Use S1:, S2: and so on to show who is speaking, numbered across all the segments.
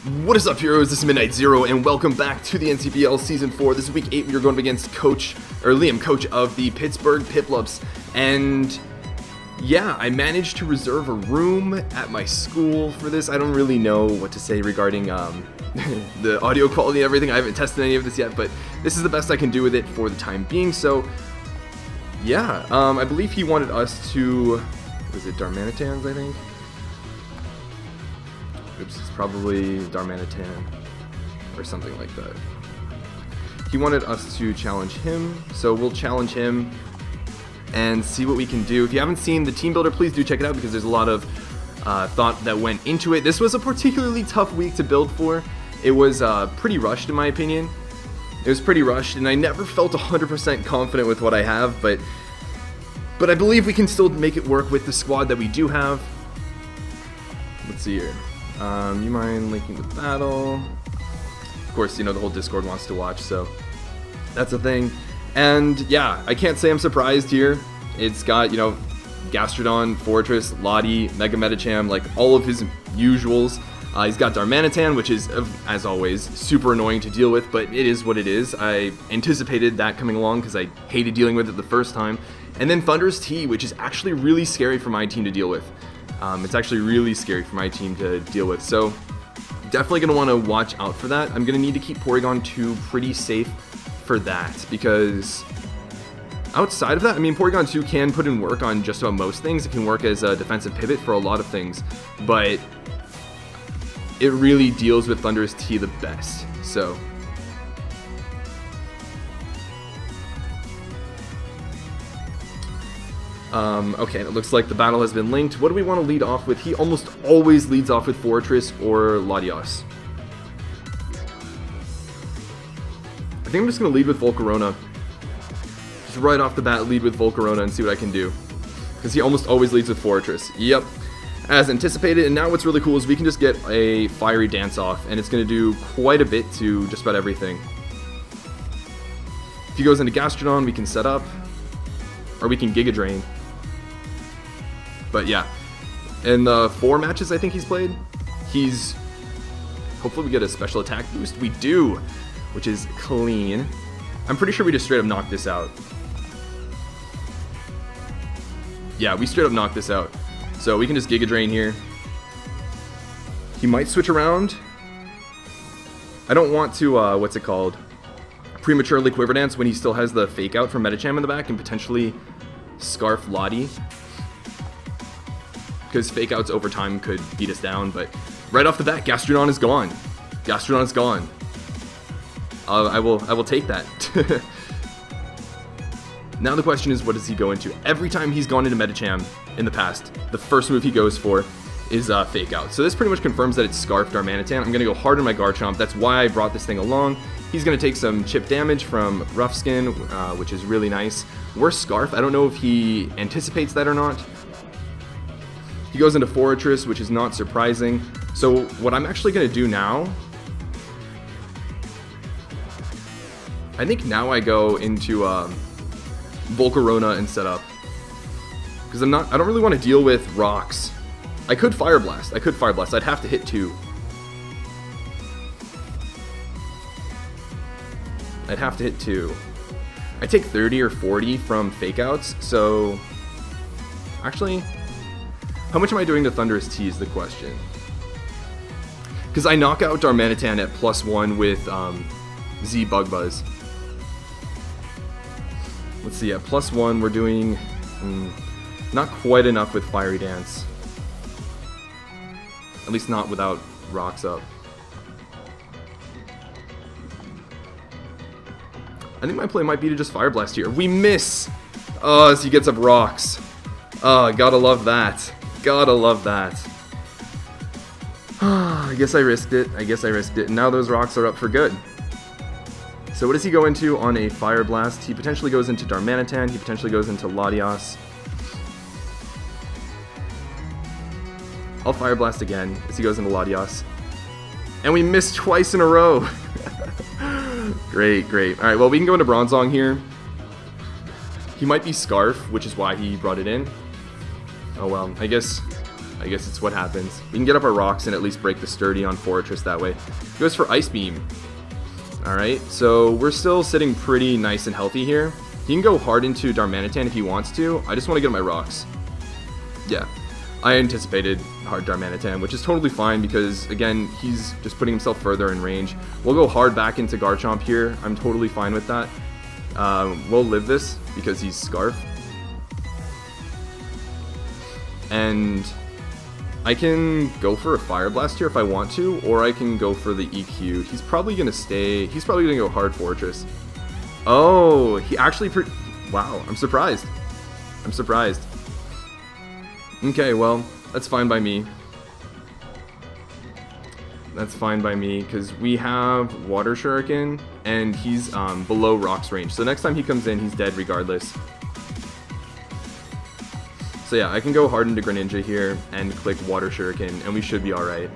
S1: What is up, heroes? This is Midnight Zero, and welcome back to the NCPL Season 4. This is Week 8. We are going up against Liam, coach of the Pittsburgh Piplups. And yeah, I managed to reserve a room at my school for this. I don't really know what to say regarding the audio quality and everything. I haven't tested any of this yet, but this is the best I can do with it for the time being. So yeah, I believe he wanted us to, was it Darmanitans, I think? Oops, it's probably Darmanitan or something like that. He wanted us to challenge him, so we'll challenge him and see what we can do. If you haven't seen the team builder, please do check it out because there's a lot of thought that went into it. This was a particularly tough week to build for. It was pretty rushed in my opinion. It was pretty rushed and I never felt 100% confident with what I have, but I believe we can still make it work with the squad that we do have. Let's see here. You mind linking the battle? Of course, you know, the whole Discord wants to watch, so that's a thing. And yeah, I can't say I'm surprised here. It's got, you know, Gastrodon, Fortress, Lottie, Mega Medicham, like all of his usuals. He's got Darmanitan, which is, as always, super annoying to deal with, but it is what it is. I anticipated that coming along because I hated dealing with it the first time. And then Thunderous T, which is actually really scary for my team to deal with. It's actually really scary for my team to deal with, so definitely going to want to watch out for that. I'm going to need to keep Porygon 2 pretty safe for that, because outside of that, I mean, Porygon 2 can put in work on just about most things. It can work as a defensive pivot for a lot of things, but it really deals with Thunderous T the best, so... Okay, it looks like the battle has been linked. What do we want to lead off with? He almost always leads off with Fortress or Latios. I think I'm just going to lead with Volcarona. Just right off the bat, lead with Volcarona and see what I can do. Because he almost always leads with Fortress. Yep, as anticipated. And now what's really cool is we can just get a Fiery Dance off, and it's going to do quite a bit to just about everything. If he goes into Gastrodon, we can set up. Or we can Giga Drain. But yeah, in the 4 matches I think he's played, hopefully we get a special attack boost. We do, which is clean. I'm pretty sure we just straight up knocked this out. Yeah, we straight up knocked this out. So we can just Giga Drain here. He might switch around. I don't want to, what's it called? Prematurely Quiver Dance when he still has the Fake Out from Medicham in the back and potentially Scarf Lottie. Because Fake Outs over time could beat us down, but right off the bat, Gastrodon is gone. Gastrodon is gone. I will take that. Now the question is, what does he go into? Every time he's gone into Medicham in the past, the first move he goes for is Fake Out. So this pretty much confirms that it's Scarf Darmanitan. I'm going to go hard on my Garchomp. That's why I brought this thing along. He's going to take some chip damage from Rough Skin, which is really nice. We're Scarf. I don't know if he anticipates that or not. He goes into Fortress, which is not surprising. So what I'm actually going to do now, I think now I go into Volcarona and set up. Because I don't really want to deal with rocks. I could Fire Blast. I'd have to hit 2. I'd have to hit 2. I take 30 or 40 from Fake Outs, so... Actually, how much am I doing to Thunderous T is the question. Because I knock out Darmanitan at +1 with Z Bug Buzz. Let's see, at +1 we're doing not quite enough with Fiery Dance. At least not without rocks up. I think my play might be to just Fire Blast here. We miss! Oh, as he gets up rocks. Oh, gotta love that. Gotta love that. I guess I risked it. And now those rocks are up for good. So what does he go into on a Fire Blast? He potentially goes into Darmanitan. He potentially goes into Latios. I'll Fire Blast again as he goes into Latios. And we missed twice in a row. Great, great. Alright, well, we can go into Bronzong here. He might be Scarf, which is why he brought it in. Oh well, I guess I guess it's what happens. We can get up our rocks and at least break the sturdy on Fortress that way. He goes for Ice Beam. Alright, so we're still sitting pretty nice and healthy here. He can go hard into Darmanitan if he wants to. I just want to get my rocks. Yeah, I anticipated hard Darmanitan, which is totally fine because, again, he's just putting himself further in range. We'll go hard back into Garchomp here. I'm totally fine with that. We'll live this because he's Scarf. And I can go for a Fire Blast here if I want to, or I can go for the EQ. He's probably going to stay... He's probably going to go hard Fortress. Oh, he actually... Wow, I'm surprised. I'm surprised. Okay, well, that's fine by me. That's fine by me, because we have Water Shuriken, and he's below Rock's range. So next time he comes in, he's dead regardless. So yeah, I can go hard into Greninja here and click Water Shuriken, and we should be alright.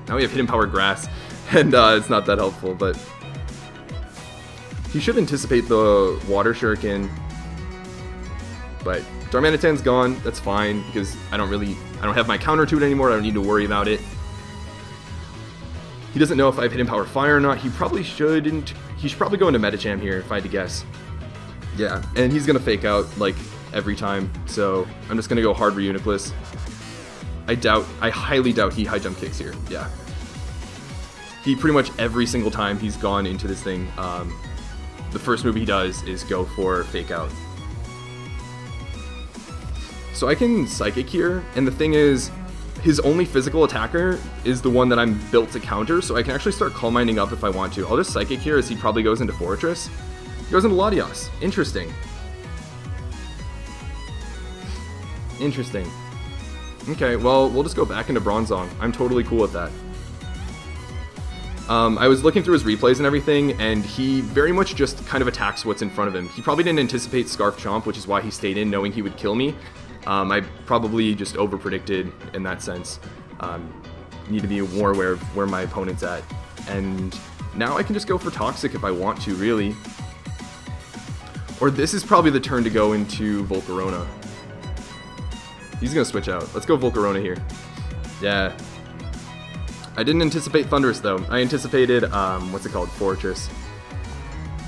S1: Now we have Hidden Power Grass, and it's not that helpful, but... He should anticipate the Water Shuriken, but Darmanitan's gone, that's fine, because I don't have my counter to it anymore, I don't need to worry about it. He doesn't know if I have Hidden Power Fire or not, he probably shouldn't. He should probably go into Medicham here, if I had to guess. Yeah, and he's gonna fake out, like, every time, so I'm just gonna go hard Reuniclus. I highly doubt he high jump kicks here, yeah. He pretty much every single time he's gone into this thing, the first move he does is go for fake out. So I can Psychic here, and the thing is, his only physical attacker is the one that I'm built to counter, so I can actually start Calm Minding up if I want to. I'll just Psychic here as he probably goes into Fortress. He goes into Latios. Interesting. Interesting. Okay, well, we'll just go back into Bronzong. I'm totally cool with that. I was looking through his replays and everything, and he very much just kind of attacks what's in front of him. He probably didn't anticipate Scarf Chomp, which is why he stayed in knowing he would kill me. I probably just over-predicted in that sense. Need to be more aware of where my opponent's at. And now I can just go for Toxic if I want to, really. Or this is probably the turn to go into Volcarona. He's going to switch out. Let's go Volcarona here. Yeah. I didn't anticipate Thundurus, though. I anticipated, what's it called? Fortress.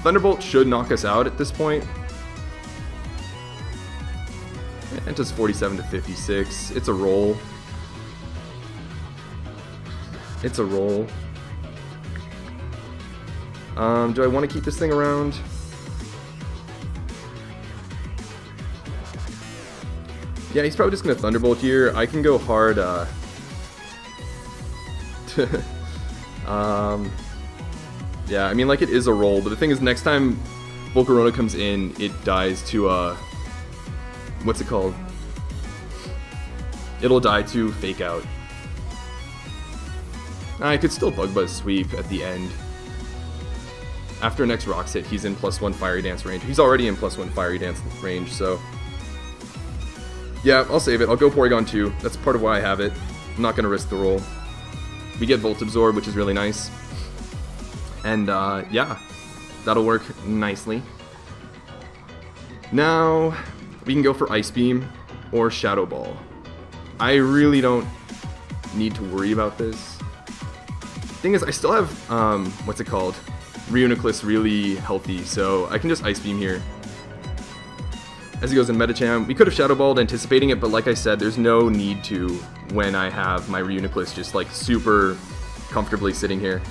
S1: Thunderbolt should knock us out at this point. It does 47 to 56. It's a roll. It's a roll. Do I want to keep this thing around? Yeah, he's probably just going to Thunderbolt here. I can go hard, yeah, I mean, like, it is a roll, but the thing is, next time Volcarona comes in, it dies to, what's it called? It'll die to Fake Out. I could still Bug Buzz Sweep at the end. After next Rocks hit, he's in +1 Fiery Dance range. He's already in +1 Fiery Dance range, so... Yeah, I'll save it. I'll go Porygon 2. That's part of why I have it. I'm not going to risk the roll. We get Volt Absorb, which is really nice. And, yeah. That'll work nicely. Now, we can go for Ice Beam or Shadow Ball. I really don't need to worry about this. Thing is, I still have, what's it called? Reuniclus really healthy, so I can just Ice Beam here. As he goes in Medicham, we could have Shadow Balled anticipating it, but like I said, there's no need to when I have my Reuniclus just like super comfortably sitting here.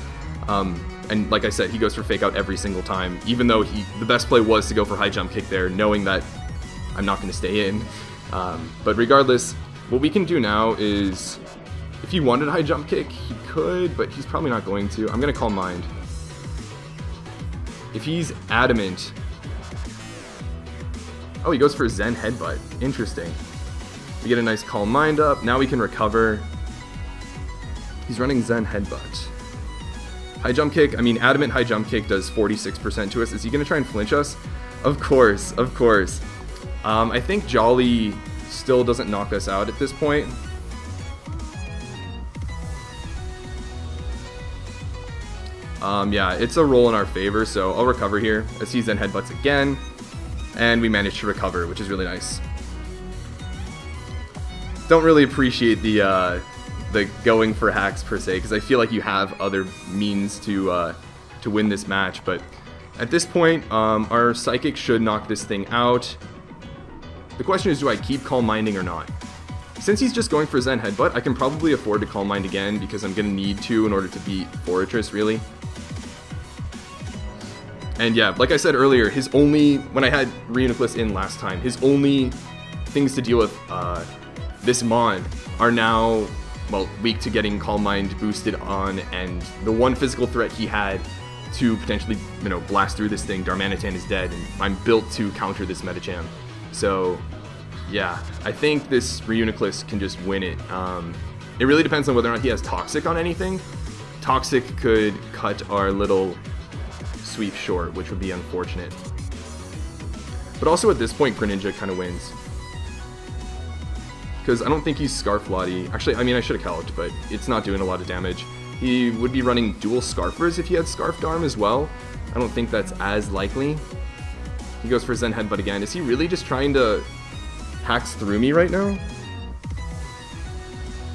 S1: And like I said, he goes for Fake Out every single time, even though the best play was to go for High Jump Kick there, knowing that I'm not going to stay in. But regardless, what we can do now is, if he wanted High Jump Kick, he could, but he's probably not going to. I'm going to Calm Mind. If he's adamant... Oh, he goes for Zen Headbutt. Interesting. We get a nice Calm Mind up. Now we can recover. He's running Zen Headbutt. High Jump Kick. I mean, Adamant High Jump Kick does 46% to us. Is he going to try and flinch us? Of course, of course. I think Jolly still doesn't knock us out at this point. Yeah, it's a roll in our favor, so I'll recover here as he Zen Headbutts again. And we managed to recover, which is really nice. don't really appreciate the going for hacks per se, because I feel like you have other means to win this match. But at this point, our Psychic should knock this thing out. The question is, do I keep Calm Minding or not? Since he's just going for Zen Headbutt, I can probably afford to Calm Mind again, because I'm going to need to in order to beat Fortress, really. And yeah, like I said earlier, his only, when I had Reuniclus in last time, his only things to deal with this Mon are now, well, weak to getting Calm Mind boosted on, and the one physical threat he had to potentially, you know, blast through this thing, Darmanitan, is dead, and I'm built to counter this Medicham. So, yeah, I think this Reuniclus can just win it. It really depends on whether or not he has Toxic on anything. Toxic could cut our little sweep short, which would be unfortunate. But also at this point, Greninja kind of wins. Because I don't think he's Scarf Lottie. Actually, I mean, I should have calced, but it's not doing a lot of damage. He would be running dual Scarfers if he had Scarf Darm as well. I don't think that's as likely. He goes for Zen Headbutt again. Is he really just trying to hacks through me right now?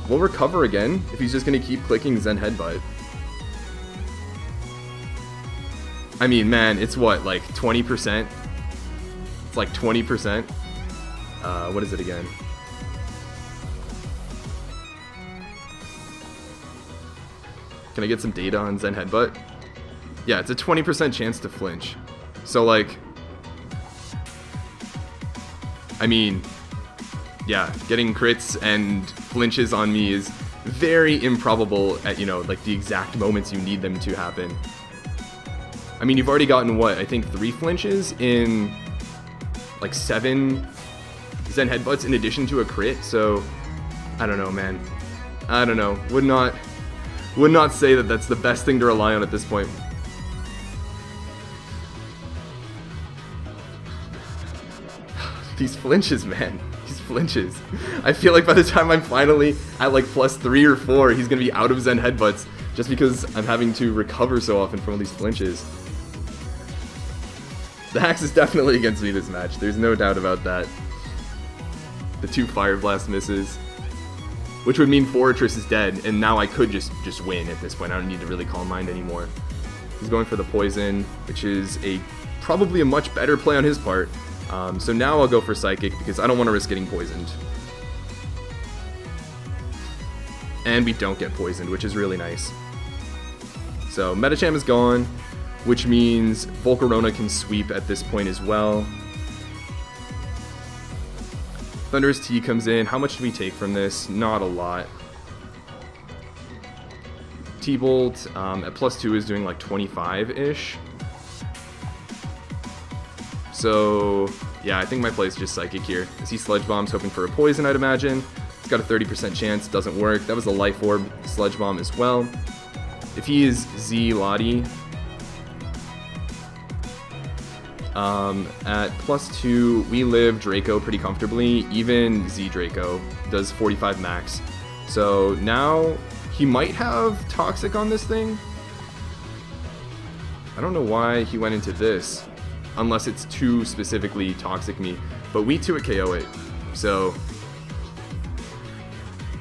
S1: We'll recover again if he's just going to keep clicking Zen Headbutt. I mean, man, it's what, like 20%? It's like 20%. What is it again? Can I get some data on Zen Headbutt? Yeah, it's a 20% chance to flinch. So, like, I mean, yeah, getting crits and flinches on me is very improbable at, you know, like the exact moments you need them to happen. I mean, you've already gotten, what, I think 3 flinches in, like, 7 Zen Headbutts in addition to a crit, so, I don't know, man. I don't know. Would not say that that's the best thing to rely on at this point. These flinches, man. These flinches. I feel like by the time I'm finally at like +3 or 4, he's going to be out of Zen Headbutts just because I'm having to recover so often from all these flinches. The Hacks is definitely against me this match. There's no doubt about that. The 2 Fire Blast misses. Which would mean Fortress is dead, and now I could just win at this point. I don't need to really Calm Mind anymore. He's going for the Poison, which is probably a much better play on his part. So now I'll go for Psychic, because I don't want to risk getting poisoned. And we don't get poisoned, which is really nice. So Medicham is gone, which means Volcarona can sweep at this point as well. Thunderous T comes in. How much do we take from this? Not a lot. T-Bolt at +2 is doing like 25-ish. So, yeah, I think my play is just Psychic here. As he Sludge Bombs, hoping for a Poison, I'd imagine. It's got a 30% chance, doesn't work. That was a Life Orb Sludge Bomb as well. If he is Z Lottie, at +2, we live Draco pretty comfortably. Even Z Draco does 45 max. So now he might have Toxic on this thing. I don't know why he went into this, unless it's too specifically Toxic me. But we 2 at KO it. So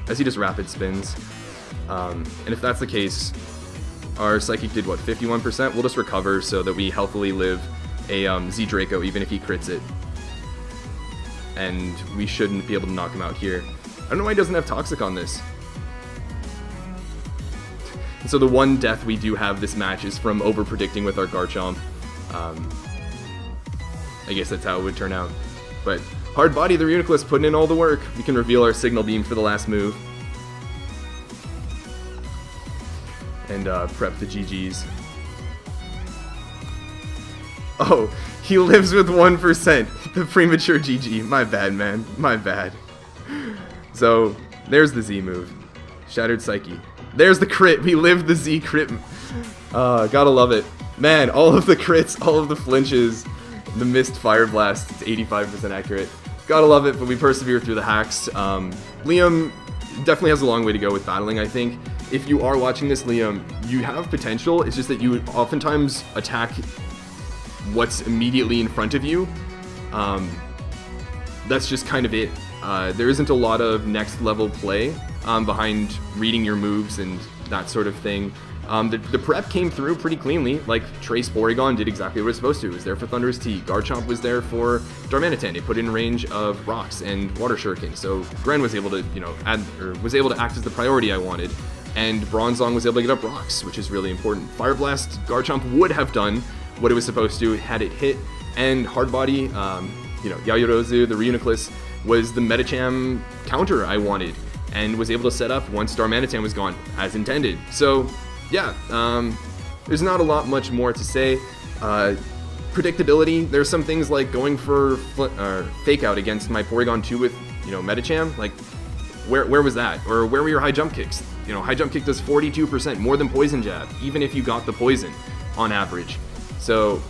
S1: as he just Rapid Spins. And if that's the case, our Psychic did what, 51%? We'll just recover so that we healthily live a Z Draco even if he crits it. And we shouldn't be able to knock him out here. I don't know why he doesn't have Toxic on this. And so the one death we do have this match is from over-predicting with our Garchomp. I guess that's how it would turn out. But Hard Body the Reuniclus putting in all the work. We can reveal our Signal Beam for the last move. And prep the GGs. Oh, he lives with 1%. The premature GG. My bad, man. My bad. So, there's the Z move. Shattered Psyche. There's the crit. We lived the Z crit. Gotta love it. Man, all of the crits, all of the flinches, the missed Fire Blast, it's 85% accurate. Gotta love it, but we persevere through the hacks. Liam definitely has a long way to go with battling, I think. If you are watching this, Liam, you have potential. It's just that you oftentimes attack what's immediately in front of you. That's just kind of it. There isn't a lot of next level play behind reading your moves and that sort of thing. The prep came through pretty cleanly. Like, Trace Porygon did exactly what it was supposed to. It was there for Thunderous Tea. Garchomp was there for Darmanitan. It put in range of rocks and Water Shuriken. So Gren was able to, was able to act as the priority I wanted. And Bronzong was able to get up rocks, which is really important. Fire Blast, Garchomp would have done what it was supposed to had it hit. And Hard Body, Yaoyorozu, the Reuniclus, was the Medicham counter I wanted, and was able to set up once Darmanitan was gone, as intended. So, yeah, there's not a lot much more to say. Predictability, there's some things like going for Fake Out against my Porygon 2 with, Medicham. Like, where was that? Or where were your high jump kicks? High jump kick does 42%, more than Poison Jab, even if you got the poison on average. So,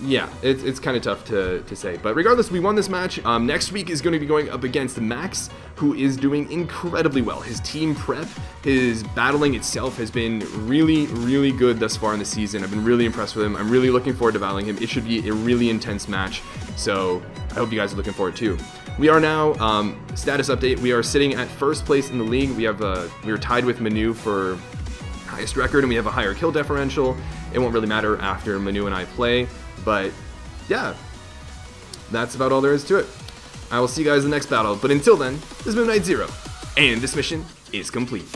S1: yeah, it's kind of tough to say. But regardless, we won this match. Next week is going to be going up against Max, who is doing incredibly well. His team prep, his battling itself has been really, really good thus far in the season. I've been really impressed with him. I'm really looking forward to battling him. It should be a really intense match, so I hope you guys are looking forward too. We are now, status update, we are sitting at first place in the league. We are tied with Manu for highest record, and we have a higher kill differential. It won't really matter after Manu and I play. But, yeah, that's about all there is to it. I will see you guys in the next battle, but until then, this has been Night Zero, and this mission is complete.